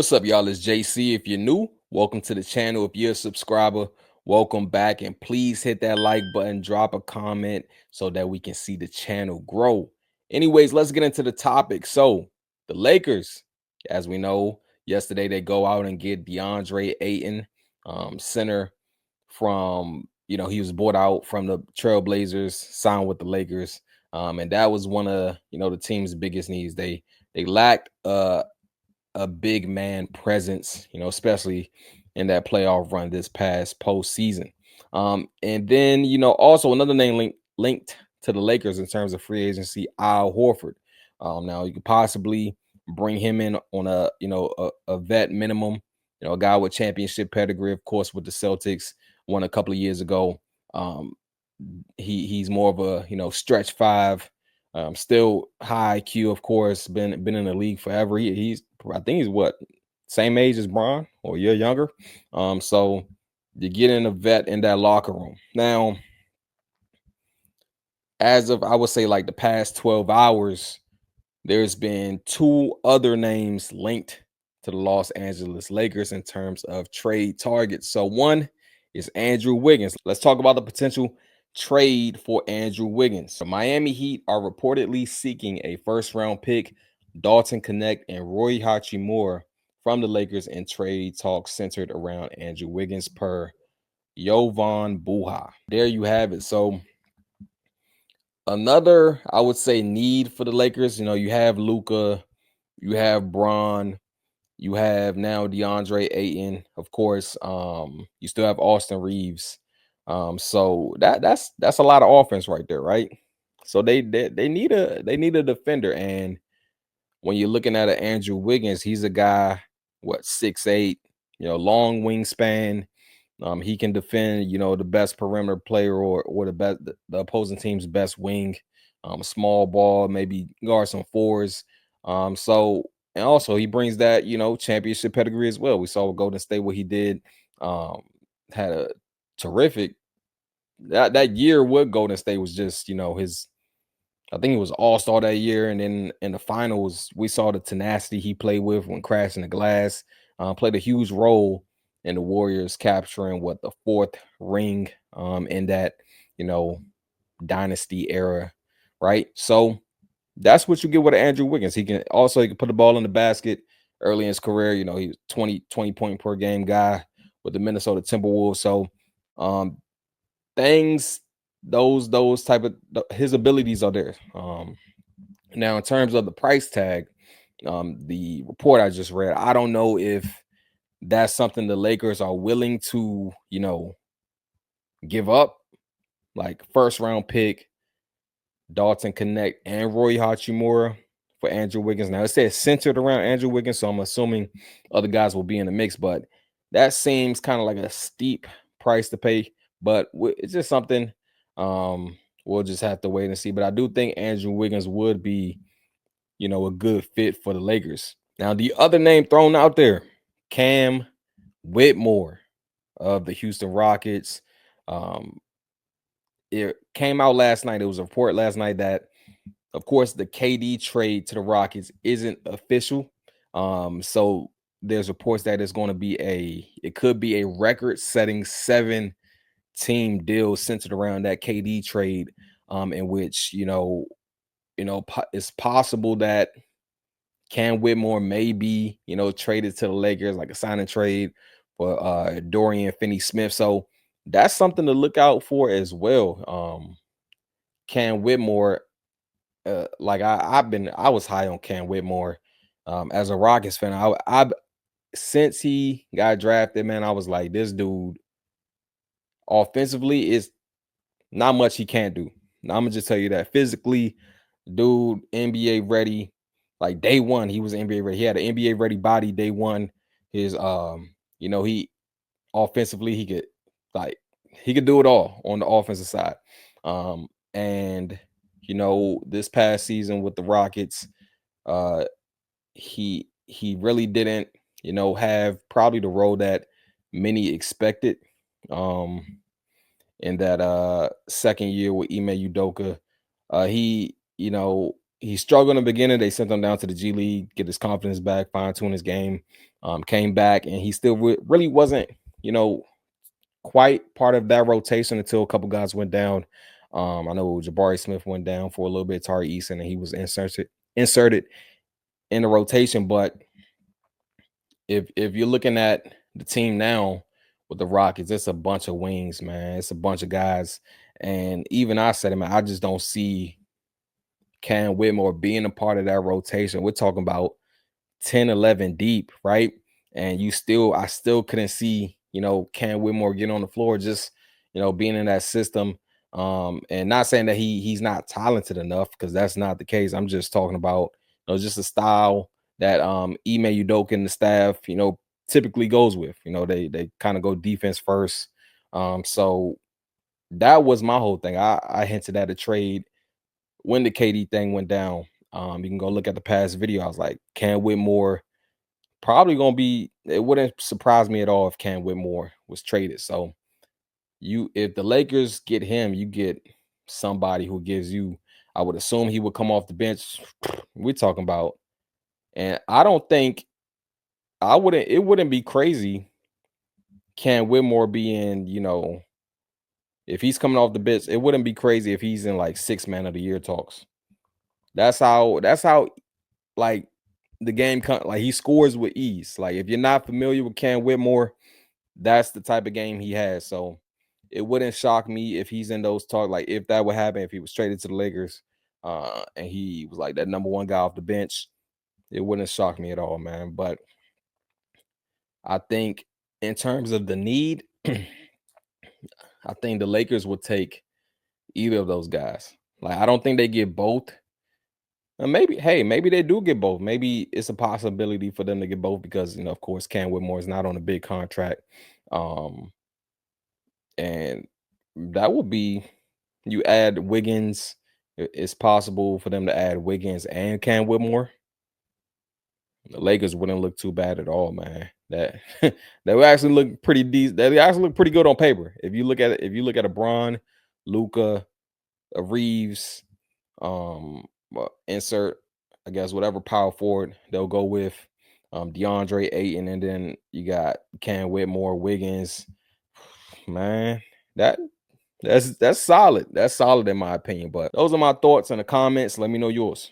What's up, y'all? It's JC. If you're new, welcome to the channel. If you're a subscriber, welcome back. And please hit that like button, drop a comment so that we can see the channel grow. Anyways, let's get into the topic. So, the Lakers, as we know, yesterday they go out and get Deandre Ayton, center from, he was bought out from the Trailblazers, signed with the Lakers. And that was one of, the team's biggest needs. They lacked a big man presence, especially in that playoff run this past postseason. And then, also another name linked to the Lakers in terms of free agency, Al Horford. Now you could possibly bring him in on a vet minimum, a guy with championship pedigree, of course, with the Celtics, won a couple of years ago. He's more of a stretch five, still high IQ, of course, been in the league forever. I think he's what, same age as Bron or a year younger. So you get in a vet in that locker room. Now, as of I would say like the past 12 hours, there's been two other names linked to the Los Angeles Lakers in terms of trade targets. So one is Andrew Wiggins. Let's talk about the potential trade for Andrew Wiggins. The Miami Heat are reportedly seeking a first-round pick, Dalton Connect, and Roy Hachimura from the Lakers in trade talks centered around Andrew Wiggins per Jovan Buha. There you have it. So another, I would say, need for the Lakers, you have Luka, you have Bron, you have now DeAndre Ayton, of course. You still have Austin Reeves. So that's a lot of offense right there, right? So they need a defender. And when you're looking at an Andrew Wiggins, he's a guy, what, 6'8", long wingspan. He can defend, the best perimeter player or the opposing team's best wing. Small ball, maybe guard some fours. So and also he brings that, championship pedigree as well. We saw with Golden State what he did. Had a terrific that year with Golden State was just, his, I think it was all-star that year. And then in the finals, we saw the tenacity he played with when crashing the glass. Played a huge role in the Warriors capturing the fourth ring in that, dynasty era, right? So that's what you get with Andrew Wiggins. He can put the ball in the basket early in his career. He was 20 point per game guy with the Minnesota Timberwolves. So things, those type of his abilities are there. Now in terms of the price tag, the report I just read, I don't know if that's something the Lakers are willing to, give up, like first round pick, Dalton Connect, and Roy Hachimura for Andrew Wiggins. Now it says centered around Andrew Wiggins, so I'm assuming other guys will be in the mix, but that seems kind of like a steep price to pay. But it's just something we'll just have to wait and see. But I do think Andrew Wiggins would be, a good fit for the Lakers. Now, the other name thrown out there, Cam Whitmore of the Houston Rockets. It came out last night. It was a report last night that, of course, the KD trade to the Rockets isn't official. So there's reports that it's going to be it could be a record-setting 7-team deal centered around that KD trade, in which, it's possible that Cam Whitmore may be, traded to the Lakers, like a sign and trade for Dorian Finney-Smith. So that's something to look out for as well. Cam Whitmore, I was high on Cam Whitmore as a Rockets fan. I since he got drafted, man, I was like, this dude offensively is not much he can't do. Now, I'm gonna just tell you that physically, dude, NBA ready. Like day one, he was NBA ready. He had an NBA ready body day one. His he offensively he could do it all on the offensive side. And this past season with the Rockets, he really didn't, have probably the role that many expected. In that second year with Ime Udoka, he, he struggled in the beginning. They sent him down to the G League, get his confidence back, fine tune his game. Came back, and he still really wasn't, you know, quite part of that rotation until a couple guys went down. I know Jabari Smith went down for a little bit, Tari Eason, and he was inserted in the rotation. But if you're looking at the team now with the Rockets, it's a bunch of wings, man. It's a bunch of guys. And even I said it, man, I just don't see Cam Whitmore being a part of that rotation. We're talking about 10, 11 deep, right? And I still couldn't see, Cam Whitmore getting on the floor, just, being in that system. And not saying that he's not talented enough, because that's not the case. I'm just talking about, just a style that Ime Udoka and the staff, typically goes with. They kind of go defense first. So that was my whole thing. I hinted at a trade when the KD thing went down. You can go look at the past video. I was like, Cam Whitmore probably gonna be. It wouldn't surprise me at all if Cam Whitmore was traded. So if the Lakers get him, you get somebody who gives you. I would assume he would come off the bench. We're talking about, and I don't think I wouldn't. It wouldn't be crazy. Cam Whitmore being, if he's coming off the bench, it wouldn't be crazy if he's in like 6 man of the year talks. That's how like the game like he scores with ease. Like, if you're not familiar with Cam Whitmore, that's the type of game he has. So it wouldn't shock me if he's in those talks. Like, if that would happen, if he was traded to the Lakers, and he was like that number one guy off the bench, it wouldn't shock me at all, man. But I think in terms of the need, I think the Lakers would take either of those guys. Like, I don't think they get both. And maybe they do get both. Maybe it's a possibility for them to get both because, of course, Cam Whitmore is not on a big contract. Um, and that would be, you add Wiggins. It's possible for them to add Wiggins and Cam Whitmore. The Lakers wouldn't look too bad at all, man. That that would actually look pretty decent. They actually look pretty good on paper. If you look at it, if you look at a Bron, Luca, a Reeves, insert, I guess, whatever power forward they'll go with, DeAndre Ayton, and then you got Cam Whitmore, Wiggins. Man, that's solid. That's solid in my opinion. But those are my thoughts in the comments. Let me know yours.